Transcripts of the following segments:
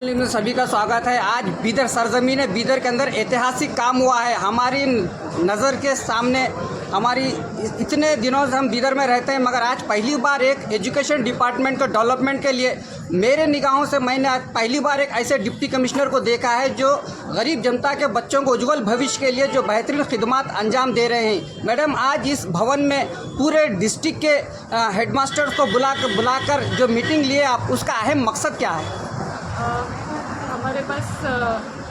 में सभी का स्वागत है। आज बीदर सरजमीन है, बीदर के अंदर ऐतिहासिक काम हुआ है। हमारी नज़र के सामने हमारी इतने दिनों से हम बीदर में रहते हैं, मगर आज पहली बार एक एजुकेशन डिपार्टमेंट के डेवलपमेंट के लिए मेरे निगाहों से मैंने आज पहली बार एक ऐसे डिप्टी कमिश्नर को देखा है जो गरीब जनता के बच्चों को उज्जवल भविष्य के लिए जो बेहतरीन खिदमत अंजाम दे रहे हैं। मैडम, आज इस भवन में पूरे डिस्ट्रिक्ट के हेडमास्टर्स को बुलाकर जो मीटिंग लिए आप, उसका अहम मकसद क्या है? हमारे पास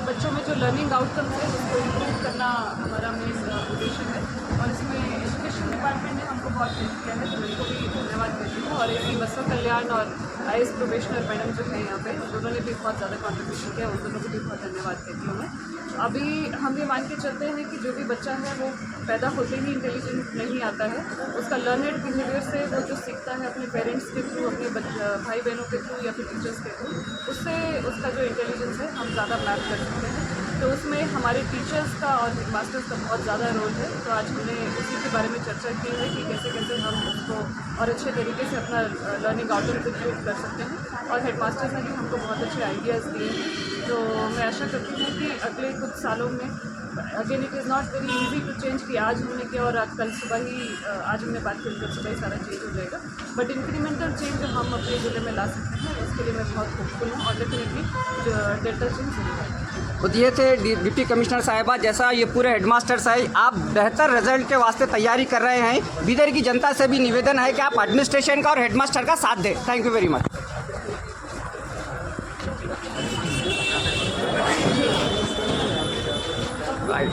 बच्चों में जो लर्निंग आउटकम्स है उसको इम्प्रूव करना हमारा मेन उद्देश्य है और इसमें एजुकेशन डिपार्टमेंट ने हमको बहुत हेल्प किया है, तो उनको भी धन्यवाद करती हूँ। और एक बसव कल्याण और IAS प्रोबेशनर मैडम जो है यहाँ पे, उन्होंने भी बहुत ज़्यादा कॉन्ट्रीब्यूशन किया, उन दोनों को भी बहुत धन्यवाद करती हूँ मैं। अभी हम ये मान के चलते हैं कि जो भी बच्चा है वो पैदा होते ही इंटेलिजेंट नहीं आता है, उसका लर्नड बिहेवियर से वो जो सीखता है अपने पेरेंट्स के थ्रू, अपने भाई बहनों के थ्रू या फिर टीचर्स के थ्रू, उससे उसका जो इंटेलिजेंस है हम ज़्यादा मैप कर सकते हैं। तो उसमें हमारे टीचर्स का और हेडमास्टर्स का बहुत ज़्यादा रोल है। तो आज हमने उसी के बारे में चर्चा की है कि कैसे कैसे हम उसको और अच्छे तरीके से अपना लर्निंग आउटकम इम्प्रूव कर सकते हैं। और हेडमास्टर्स ने भी हमको बहुत अच्छे आइडियाज़ दिए हैं। तो मैं आशा करती हूँ कि अगले कुछ सालों में, again it is not very easy to change कि आज हमने किया और कल सुबह ही आज हमने बात की कल सुबह ही सारा चेंज हो जाएगा, बट इंक्रीमेंटल चेंज हम अपने ज़िले में ला सकते हैं। इसके लिए मैं बहुत होपफुल हूँ और डेफिनेटली जो डेल्टा चेंज जरूर है। तो ये थे डिप्टी कमिश्नर साहिबा। जैसा ये पूरे हेडमास्टर्स है, आप बेहतर रिजल्ट के वास्ते तैयारी कर रहे हैं। बीदर की जनता से भी निवेदन है कि आप एडमिनिस्ट्रेशन का और हेडमास्टर का साथ दें। Thank you very much. Right.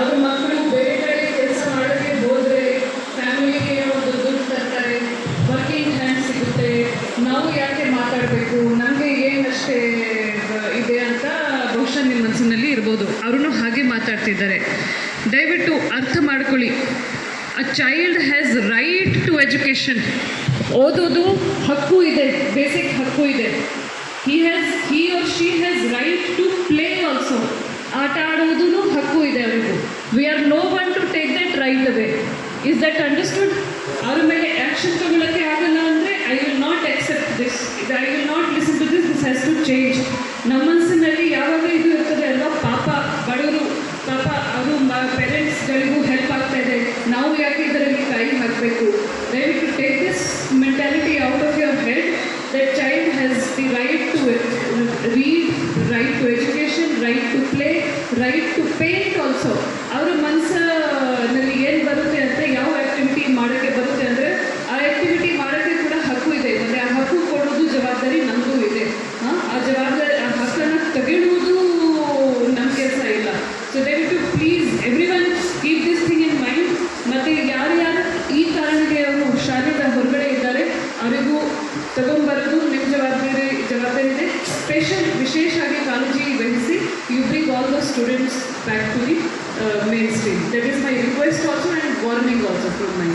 ಅದು ಮಕ್ಕಳು ಬೇರೆ ಕಡೆ ಕೆಲಸ ಮಾಡೋಕ್ಕೆ ಹೋದರೆ ಫ್ಯಾಮಿಲಿಗೆ ಒಂದು ದುಡ್ಡು ತರ್ತಾರೆ, ವರ್ಕಿಂಗ್ ಹ್ಯಾಂಡ್ ಸಿಗುತ್ತೆ, ನಾವು ಯಾಕೆ ಮಾತಾಡಬೇಕು, ನಮಗೆ ಏನಷ್ಟೇ ಇದೆ ಅಂತ ಬಹುಶಃ ನಿಮ್ಮ ಮನಸ್ಸಿನಲ್ಲಿ ಇರ್ಬೋದು. ಅವರು ಹಾಗೆ ಮಾತಾಡ್ತಿದ್ದಾರೆ. ದಯವಿಟ್ಟು ಅರ್ಥ ಮಾಡ್ಕೊಳ್ಳಿ, a child has right to education. ಓದೋದು ಹಕ್ಕು ಇದೆ, ಬೇಸಿಕ್ ಹಕ್ಕು ಇದೆ. he or she has right to play also. ಆಟ ಆಡುವುದೂ ಹಕ್ಕು ಇದೆ ಅವರಿಗೂ. We are no one to take that right away. Is that understood? ಅವ್ರ ಮೇಲೆ ಆ್ಯಕ್ಷನ್ ತಗೊಳ್ಳೋಕ್ಕೆ ಆಗಲ್ಲ ಅಂದರೆ I will not accept this, I will not listen to this, this has to change. ನಮ್ಮ ಮನಸ್ಸಿನಲ್ಲಿ ಯಾವಾಗ ಇದು ಇರ್ತದೆ ಅಲ್ವಾ, ಪಾಪ ಬಡವರು, ಪಾಪ ಅವರು ಪೇರೆಂಟ್ಸ್ಗಳಿಗೂ ಹೆಲ್ಪ್ ಆಗ್ತಾ ಇದೆ, ನಾವು ಯಾಕೆ ಇದರಲ್ಲಿ ಕೈ ಹಾಕಬೇಕು? ದಯವಿಟ್ಟು take this mentality out of your head. That child has the right to read, right to education, right to play, right to paint also. ಅವರ ಮನಸ್ಸಿನಲ್ಲಿ ಏನು ಬರುತ್ತೆ ಅಂದರೆ, ಯಾವ ಆ್ಯಕ್ಟಿವಿಟಿ ಮಾಡೋಕ್ಕೆ ಬರುತ್ತೆ ಅಂದರೆ ಆ ಆ್ಯಕ್ಟಿವಿಟಿ ಮಾಡೋಕ್ಕೆ ಕೂಡ ಹಕ್ಕು ಇದೆ. ಮತ್ತು ಆ ಹಕ್ಕು ಕೊಡೋದು ಜವಾಬ್ದಾರಿ ನಮಗೂ ಇದೆ. ಆ ಜವಾಬ್ದಾರಿ, ಆ ಹಕ್ಕನ್ನು ತೆಗೆಯುವುದು ನಮ್ಮ ಕೆಲಸ ಇಲ್ಲ. ಸೊ ದಯವಿಟ್ಟು please every one keep this thing in mind. ಮತ್ತು ಯಾರ್ಯಾರು ಈ ಕಾರಣಕ್ಕೆ ಅವರು ಶಾಲೆಯ ಹೊರಗಡೆ ಇದ್ದಾರೆ ಅವರಿಗೂ ತಗೊಂಡ್ಬರೋದು ನಿಮ್ಮ ಜವಾಬ್ದಾರಿ ಇದೆ. ವಿಶೇಷವಾಗಿ ಕಾಳಜಿ ವಹಿಸಿ you bring all the students back to the mainstream. That is my request also and warning also from my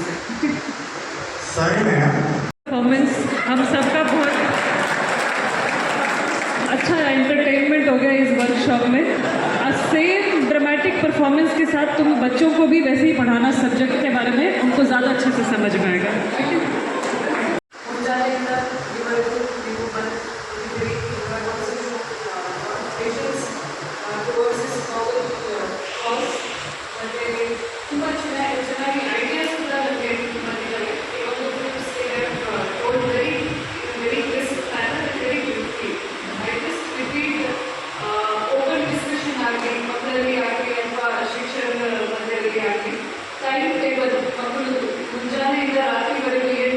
side. Performance हम सबका बहुत अच्छा एंटरटेनमेंट हो गया इस वर्कशॉप में. सेम ड्रामेटिक परफॉर्मेंस के साथ तुम बच्चों को भी वैसे ही पढ़ाना, सब्जेक्ट के बारे में उनको ज़्यादा अच्छे से समझ में आएगा. ಟೈಮ್ ಟೇಬಲ್, ಮಕ್ಕಳು ಮುಂಜಾನೆಯಿಂದ ರಾತ್ರಿವರೆಗೂ ಏನು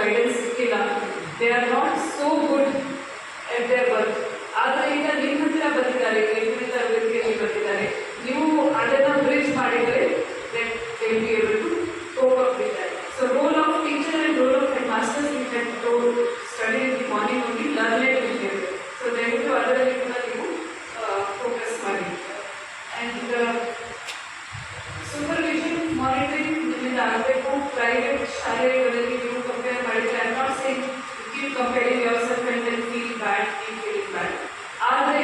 ಗೈಡೆನ್ಸ್ ಸಿಕ್ಕಿಲ್ಲ. They are not so good at their work. ಆದರೆ ಈಗ ನಿಮ್ಮ ಹತ್ತಿರ ಬಂದಿದ್ದಾರೆ, 8ನೇ ತರಗತಿಯಲ್ಲಿ ಬಂದಿದ್ದಾರೆ, ನೀವು ಅದನ್ನು ಬ್ರಿಡ್ಜ್ ಮಾಡಿದರೆ they will be able to cope up with that. So role of teacher and role of headmasters you can study in the morning only, learn it with their. So ದಯವಿಟ್ಟು ಅದರಲ್ಲಿ ಕೂಡ ನೀವು focus ಮಾಡಿ. And supervision monitoring ನಿಮ್ಮಿಂದ ಆಗಬೇಕು. Private ಶಾಲೆಗಳಲ್ಲಿ ನೀವು compare ಮಾಡಿದರೆ, I am not saying keep comparing yourself and then feel bad, feeling bad. ಆದರೆ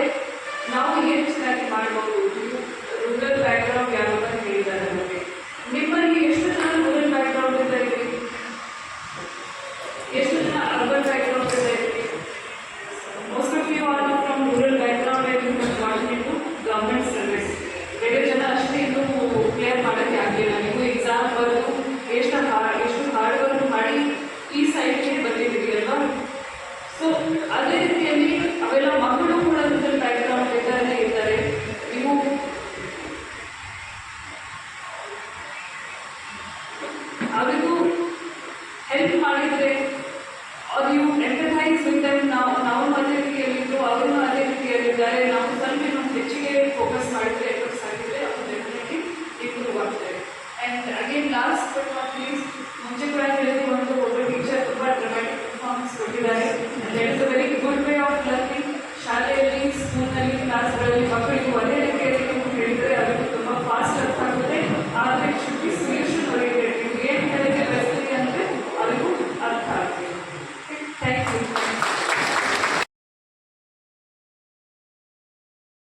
ನಾವು ಏನು ಚೆನ್ನಾಗಿ ಮಾಡ್ಬೋದು, ನೀವು ರೂರಲ್ ಬ್ಯಾಕ್ಗ್ರೌಂಡ್ ಯಾವ ಅಂತ ಹೇಳಿದ್ದಾರೆ ನಮಗೆ. ನಿಮ್ಮಲ್ಲಿ ಎಷ್ಟು ಜನ ರೂರಲ್ ಬ್ಯಾಕ್ಗ್ರೌಂಡ್ ಇಂದ ಇದ್ದೀರಿ? ಎಷ್ಟು ಜನ ಅರ್ಬನ್ ಬ್ಯಾಕ್ಗ್ರೌಂಡ್ ಇಂದ ಇದ್ದೀರಿ? Most of you are from rural background and you have gotten into government service. ಬೇರೆ ಜನ ಅಷ್ಟೇ ಇನ್ನೂ ಕ್ಲಿಯರ್ ಮಾಡೋಕ್ಕೆ ಆಗಲಿಲ್ಲ. ನೀವು ಎಕ್ಸಾಮ್ ಬರೆದು ಎಷ್ಟು ಹಾರ್ಡ್ ವರ್ಕ್ ಮಾಡಿ ಈ ಸೈಡ್ಗೆ ಬಂದಿದ್ದೀರಿ ಅಲ್ವಾ? ಸೊ ಅದೇ ರೀತಿಯಲ್ಲಿ ಅವೆಲ್ಲ ಮಕ್ಕಳು ಕೂಡ ರೂರಲ್ ಬ್ಯಾಕ್ಗ್ರೌಂಡ್ ಇದ್ದಾರೇ ಇರ್ತಾರೆ. ನೀವು ಅವರಿಗೂ ಹೆಲ್ಪ್ ಮಾಡಿದರೆ, are you entertains with them ನಾವು